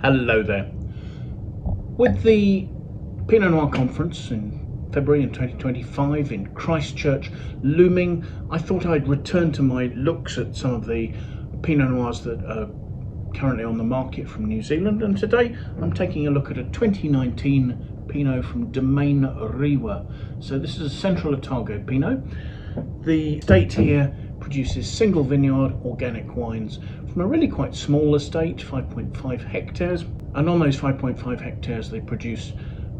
Hello there. With the Pinot Noir conference in February in 2025 in Christchurch looming, I thought I'd return to my looks at some of the Pinot Noirs that are currently on the market from New Zealand, and today I'm taking a look at a 2019 Pinot from Domaine Rewa. So this is a Central Otago Pinot. The estate here produces single vineyard organic wines from a really quite small estate, 5.5 hectares, and on those 5.5 hectares they produce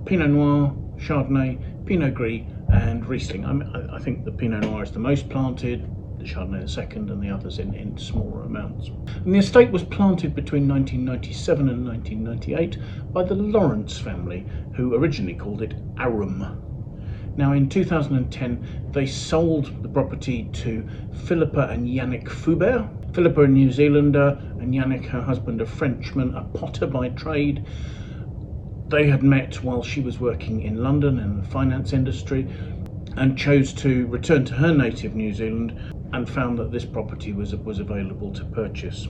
Pinot Noir, Chardonnay, Pinot Gris and Riesling. I think the Pinot Noir is the most planted, the Chardonnay the second, and the others in smaller amounts. And the estate was planted between 1997 and 1998 by the Lawrence family, who originally called it Arum. Now in 2010 they sold the property to Phillippa and Yannick Fourbet. Phillippa, a New Zealander, and Yannick, her husband, a Frenchman, a potter by trade. They had met while she was working in London in the finance industry and chose to return to her native New Zealand and found that this property was available to purchase.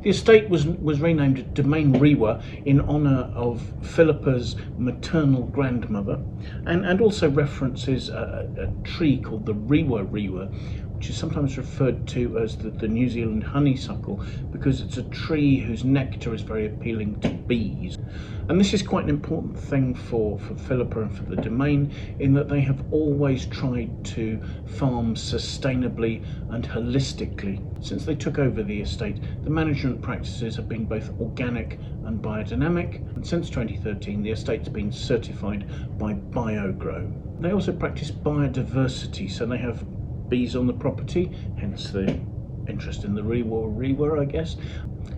The estate was renamed Domaine Rewa in honour of Philippa's maternal grandmother, and also references a tree called the Rewa, which is sometimes referred to as the New Zealand honeysuckle because it's a tree whose nectar is very appealing to bees. And this is quite an important thing for Phillippa and for the domain, in that they have always tried to farm sustainably and holistically. Since they took over the estate, the management practices have been both organic and biodynamic, and since 2013 the estate's been certified by BioGrow. They also practice biodiversity, so they have bees on the property, hence the interest in the Rewa, I guess.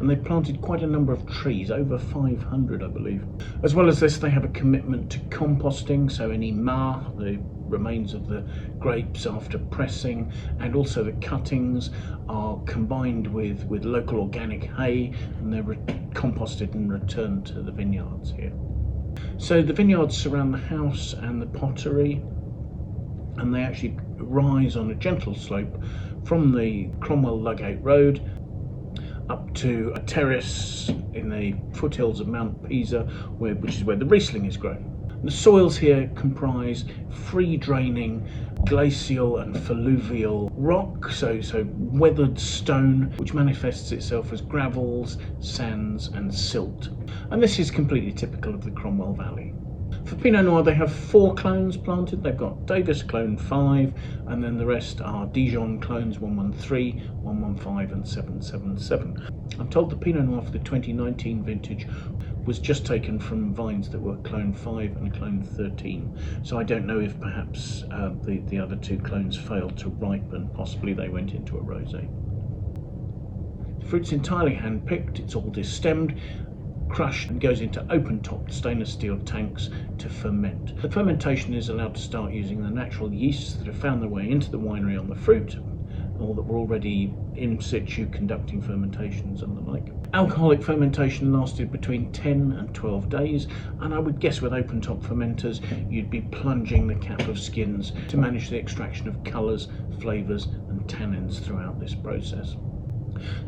And they planted quite a number of trees, over 500 I believe. As well as this, they have a commitment to composting, so any marc, the remains of the grapes after pressing, and also the cuttings are combined with local organic hay, and they're composted and returned to the vineyards here. So the vineyards surround the house and the pottery, and they actually rise on a gentle slope from the Cromwell Ludgate Road up to a terrace in the foothills of Mount Pisa, which is where the Riesling is grown. The soils here comprise free draining glacial and fluvial rock, so weathered stone, which manifests itself as gravels, sands and silt. And this is completely typical of the Cromwell Valley. For Pinot Noir they have 4 clones planted. They've got Davis clone 5, and then the rest are Dijon clones 113, 115 and 777. I'm told the Pinot Noir for the 2019 vintage was just taken from vines that were clone 5 and clone 13. So I don't know if perhaps the other 2 clones failed to ripen, possibly they went into a rosé. The fruit's entirely hand-picked, it's all destemmed, crushed and goes into open-topped stainless steel tanks to ferment. The fermentation is allowed to start using the natural yeasts that have found their way into the winery on the fruit, or that were already in situ conducting fermentations and the like. Alcoholic fermentation lasted between 10 and 12 days, and I would guess with open-top fermenters you'd be plunging the cap of skins to manage the extraction of colours, flavours and tannins throughout this process.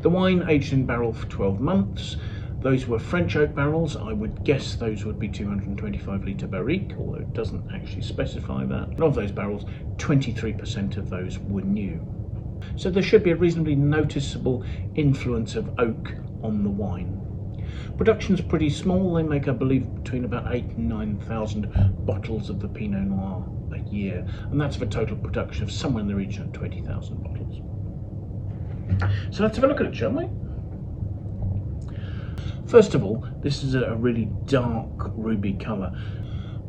The wine aged in barrel for 12 months. Those were French oak barrels. I would guess those would be 225 litre barrique, although it doesn't actually specify that. And of those barrels, 23% of those were new. So there should be a reasonably noticeable influence of oak on the wine. Production's pretty small. They make, I believe, between about 8,000 and 9,000 bottles of the Pinot Noir a year, and that's for a total production of somewhere in the region of 20,000 bottles. So let's have a look at it, shall we? First of all, this is a really dark ruby colour.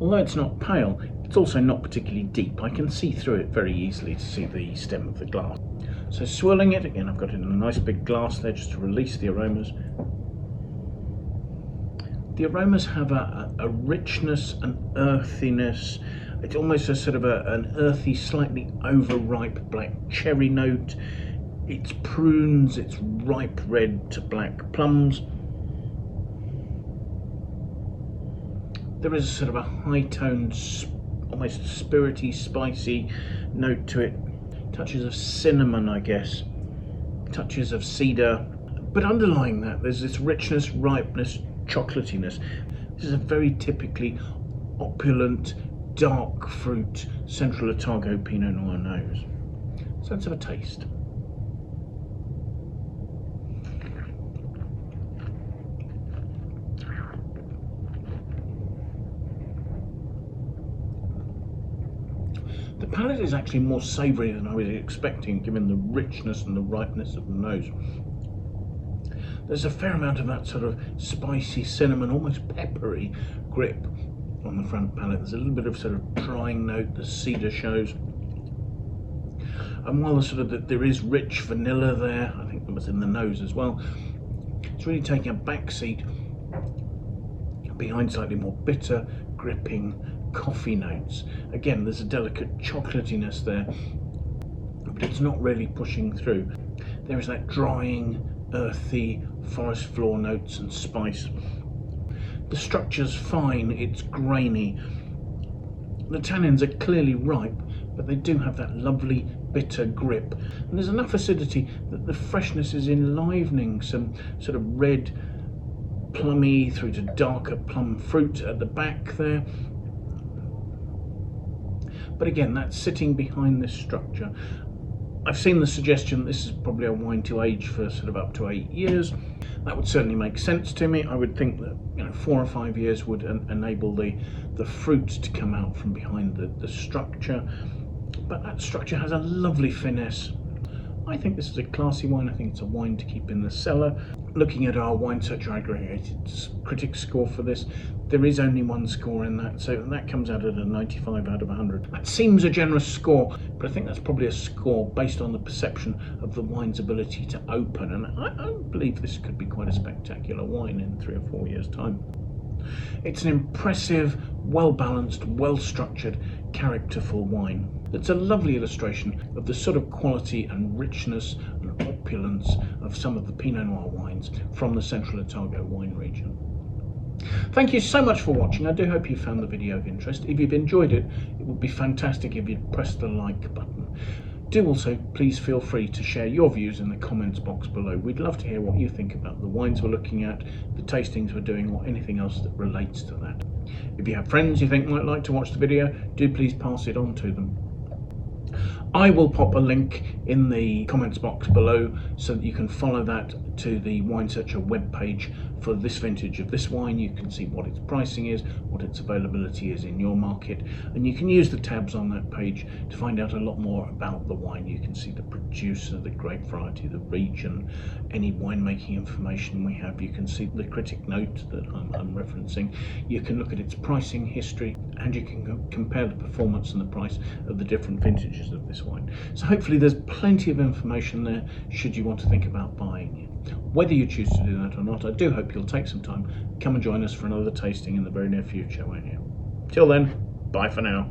Although it's not pale, it's also not particularly deep. I can see through it very easily to see the stem of the glass. So swirling it, again I've got it in a nice big glass there just to release the aromas. The aromas have a richness, an earthiness. It's almost a sort of an earthy, slightly overripe black cherry note. It's prunes, it's ripe red to black plums. There is a sort of a high-toned, almost spirity, spicy note to it. Touches of cinnamon, I guess. Touches of cedar. But underlying that, there's this richness, ripeness, chocolatiness. This is a very typically opulent, dark fruit Central Otago Pinot Noir nose. So let's have a taste. The palate is actually more savoury than I was expecting, given the richness and the ripeness of the nose. There's a fair amount of that sort of spicy cinnamon, almost peppery grip on the front palate. There's a little bit of sort of drying note, the cedar shows. And while there is rich vanilla there, I think that was in the nose as well, it's really taking a back seat behind slightly more bitter, gripping coffee notes. Again, there's a delicate chocolatiness there, but it's not really pushing through. There is that drying, earthy forest floor notes and spice. The structure's fine, it's grainy. The tannins are clearly ripe, but they do have that lovely bitter grip. And there's enough acidity that the freshness is enlivening some sort of red, plummy through to darker plum fruit at the back there. But again, that's sitting behind this structure. I've seen the suggestion this is probably a wine to age for sort of up to 8 years. That would certainly make sense to me. I would think that 4 or 5 years would enable the fruit to come out from behind the structure. But that structure has a lovely finesse. I think this is a classy wine. I think it's a wine to keep in the cellar. Looking at our Wine Searcher aggregated critic score for this, there is only one score in that, so that comes out at a 95 out of 100. That seems a generous score, but I think that's probably a score based on the perception of the wine's ability to open, and I believe this could be quite a spectacular wine in 3 or 4 years' time. It's an impressive, well-balanced, well-structured, characterful wine. It's a lovely illustration of the sort of quality and richness and opulence of some of the Pinot Noir wines from the Central Otago wine region. Thank you so much for watching. I do hope you found the video of interest. If you've enjoyed it, it would be fantastic if you'd press the like button. Do also please feel free to share your views in the comments box below. We'd love to hear what you think about the wines we're looking at, the tastings we're doing, or anything else that relates to that. If you have friends you think might like to watch the video, do please pass it on to them. I will pop a link in the comments box below so that you can follow that to the Wine Searcher webpage for this vintage of this wine. You can see what its pricing is, what its availability is in your market, and you can use the tabs on that page to find out a lot more about the wine. You can see the producer, the grape variety, the region, any winemaking information we have. You can see the critic note that I'm referencing. You can look at its pricing history, and you can compare the performance and the price of the different vintages of this wine. So hopefully there's plenty of information there should you want to think about buying it. Whether you choose to do that or not, I do hope you'll take some time, come and join us for another tasting in the very near future, won't you? Till then, bye for now.